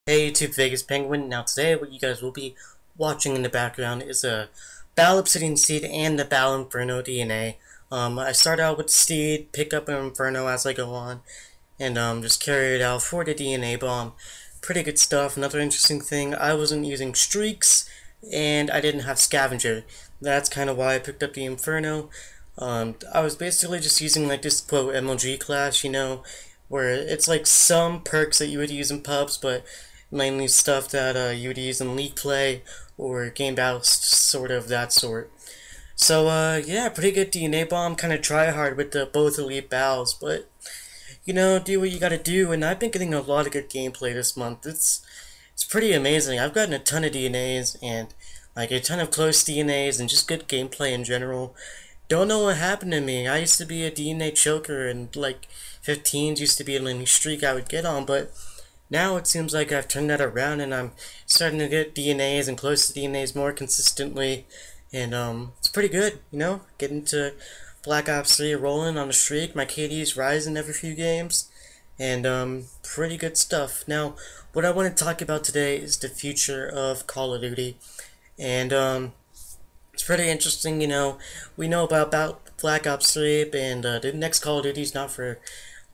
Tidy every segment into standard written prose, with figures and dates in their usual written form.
Hey YouTube, Vegas Penguin. Now today what you guys will be watching in the background is a Battle Obsidian Steed and the Battle Inferno DNA. I start out with Steed, pick up an Inferno as I go on, and just carry it out for the DNA bomb. Pretty good stuff. Another interesting thing, I wasn't using streaks, and I didn't have Scavenger. That's kind of why I picked up the Inferno. I was basically just using like this quote MLG class, where it's like some perks that you would use in pubs, but mainly stuff that you would use in league play or game battles, sort of that sort. So yeah, pretty good DNA bomb. Kind of try hard with the both elite battles, but do what you gotta do. And I've been getting a lot of good gameplay this month. It's pretty amazing. I've gotten a ton of DNAs and like a ton of close DNAs and just good gameplay in general. Don't know what happened to me. I used to be a DNA choker, and like 15s used to be a only streak I would get on, but now it seems like I've turned that around and I'm starting to get DNAs and close to DNAs more consistently, and it's pretty good, getting to Black Ops 3 rolling on the streak. My KD's rising every few games, and pretty good stuff. Now, what I want to talk about today is the future of Call of Duty, and it's pretty interesting. We know about Black Ops 3, and the next Call of Duty is not for,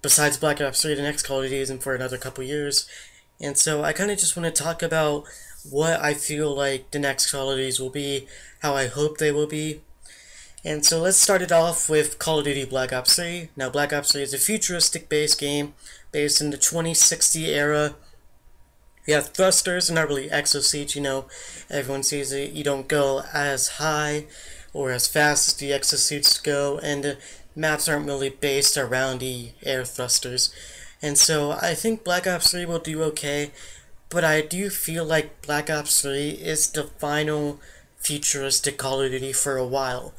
besides Black Ops 3, the next Call of Duty isn't for another couple years. And so I kind of just want to talk about what I feel like the next Call of Duties will be, how I hope they will be. And so let's start it off with Call of Duty Black Ops 3. Now, Black Ops 3 is a futuristic based game based in the 2060 era. You have thrusters and not really exosuits, everyone sees it. You don't go as high or as fast as the exosuits go, and the maps aren't really based around the air thrusters. And so I think Black Ops 3 will do okay, but I do feel like Black Ops 3 is the final futuristic Call of Duty for a while.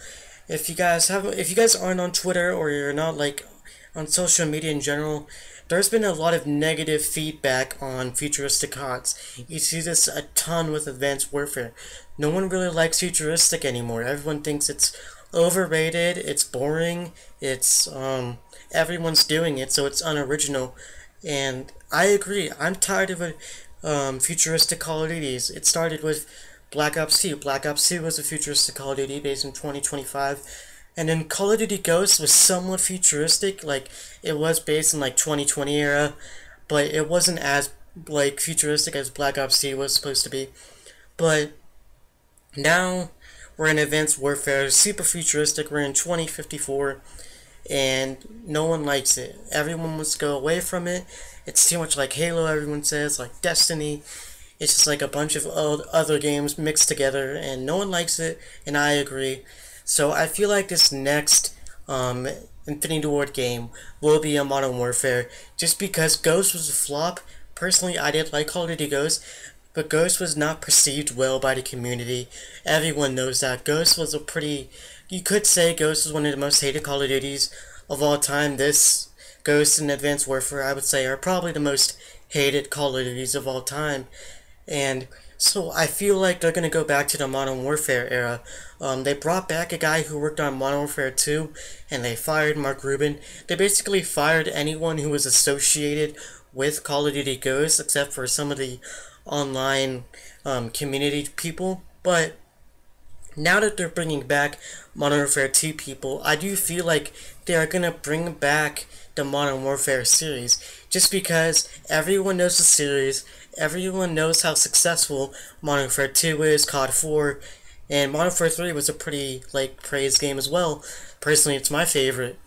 If you guys aren't on Twitter, or you're not like on social media in general, there's been a lot of negative feedback on futuristic CODs. You see this a ton with Advanced Warfare. No one really likes futuristic anymore. Everyone thinks it's overrated, it's boring, it's everyone's doing it, so it's unoriginal. And I agree. I'm tired of futuristic Call of Duties. It started with Black Ops 2. Black Ops 2 was a futuristic Call of Duty based in 2025. And then Call of Duty Ghosts was somewhat futuristic, like it was based in like 2020 era, but it wasn't as like futuristic as Black Ops 2 was supposed to be. But now we're in Advanced Warfare, super futuristic. We're in 2054, and no one likes it. Everyone wants to go away from it. It's too much like Halo, everyone says, like Destiny. It's just like a bunch of other games mixed together, and no one likes it, and I agree. So I feel like this next Infinity Ward game will be a Modern Warfare, just because Ghost was a flop. Personally, I did like Call of Duty Ghost, but Ghost was not perceived well by the community. Everyone knows that. Ghost was you could say Ghost was one of the most hated Call of Duties of all time. This, Ghost, and Advanced Warfare, I would say, are probably the most hated Call of Duties of all time. And so I feel like they're going to go back to the Modern Warfare era. They brought back a guy who worked on Modern Warfare 2, and they fired Mark Rubin. They basically fired anyone who was associated with Call of Duty Ghosts, except for some of the online community people. But now that they're bringing back Modern Warfare 2 people, I do feel like they are going to bring back the Modern Warfare series, just because everyone knows the series, everyone knows how successful Modern Warfare 2 is, CoD 4, and Modern Warfare 3 was a pretty praised game as well. Personally, it's my favorite.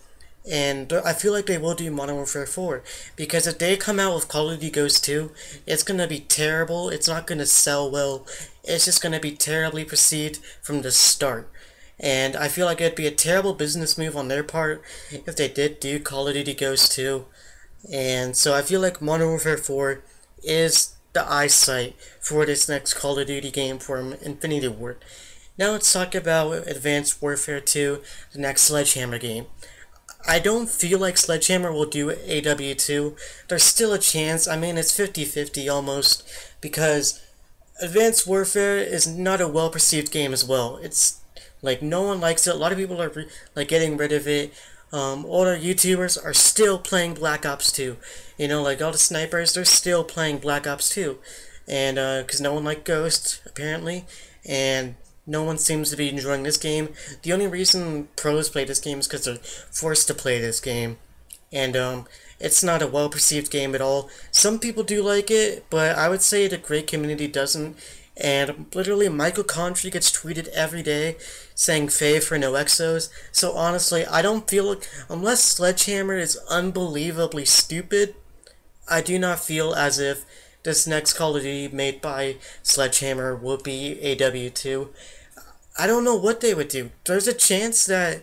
And I feel like they will do Modern Warfare 4, because if they come out with Call of Duty Ghosts 2, it's going to be terrible. It's not going to sell well. It's just going to be terribly perceived from the start. And I feel like it'd be a terrible business move on their part if they did do Call of Duty Ghosts 2. And so I feel like Modern Warfare 4 is the eyesight for this next Call of Duty game from Infinity Ward. Now let's talk about Advanced Warfare 2, the next Sledgehammer game. I don't feel like Sledgehammer will do AW2. There's still a chance. I mean, it's 50-50 almost, because Advanced Warfare is not a well-perceived game as well. It's like no one likes it. A lot of people are getting rid of it. older YouTubers are still playing Black Ops 2. You know, like all the snipers, they're still playing Black Ops 2. And, because no one liked Ghost, apparently. And no one seems to be enjoying this game. The only reason pros play this game is because they're forced to play this game. And, it's not a well-perceived game at all. Some people do like it, but I would say the great community doesn't. And literally, Michael Condrey gets tweeted every day saying "Fave for no exos." So honestly, I don't feel like, unless Sledgehammer is unbelievably stupid, I do not feel as if this next Call of Duty made by Sledgehammer will be AW2. I don't know what they would do. There's a chance that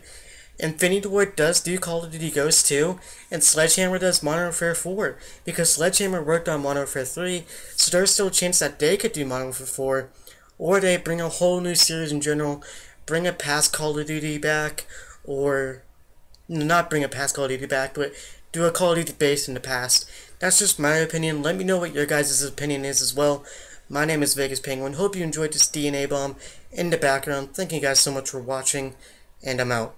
Infinity Ward does do Call of Duty Ghosts 2, and Sledgehammer does Modern Warfare 4, because Sledgehammer worked on Modern Warfare 3, so there's still a chance that they could do Modern Warfare 4, or they bring a whole new series in general, bring a past Call of Duty back, or not bring a past Call of Duty back, but do a Call of Duty based in the past. That's just my opinion. Let me know what your guys' opinion is as well. My name is Vegas Penguin. Hope you enjoyed this DNA bomb in the background. Thank you guys so much for watching, and I'm out.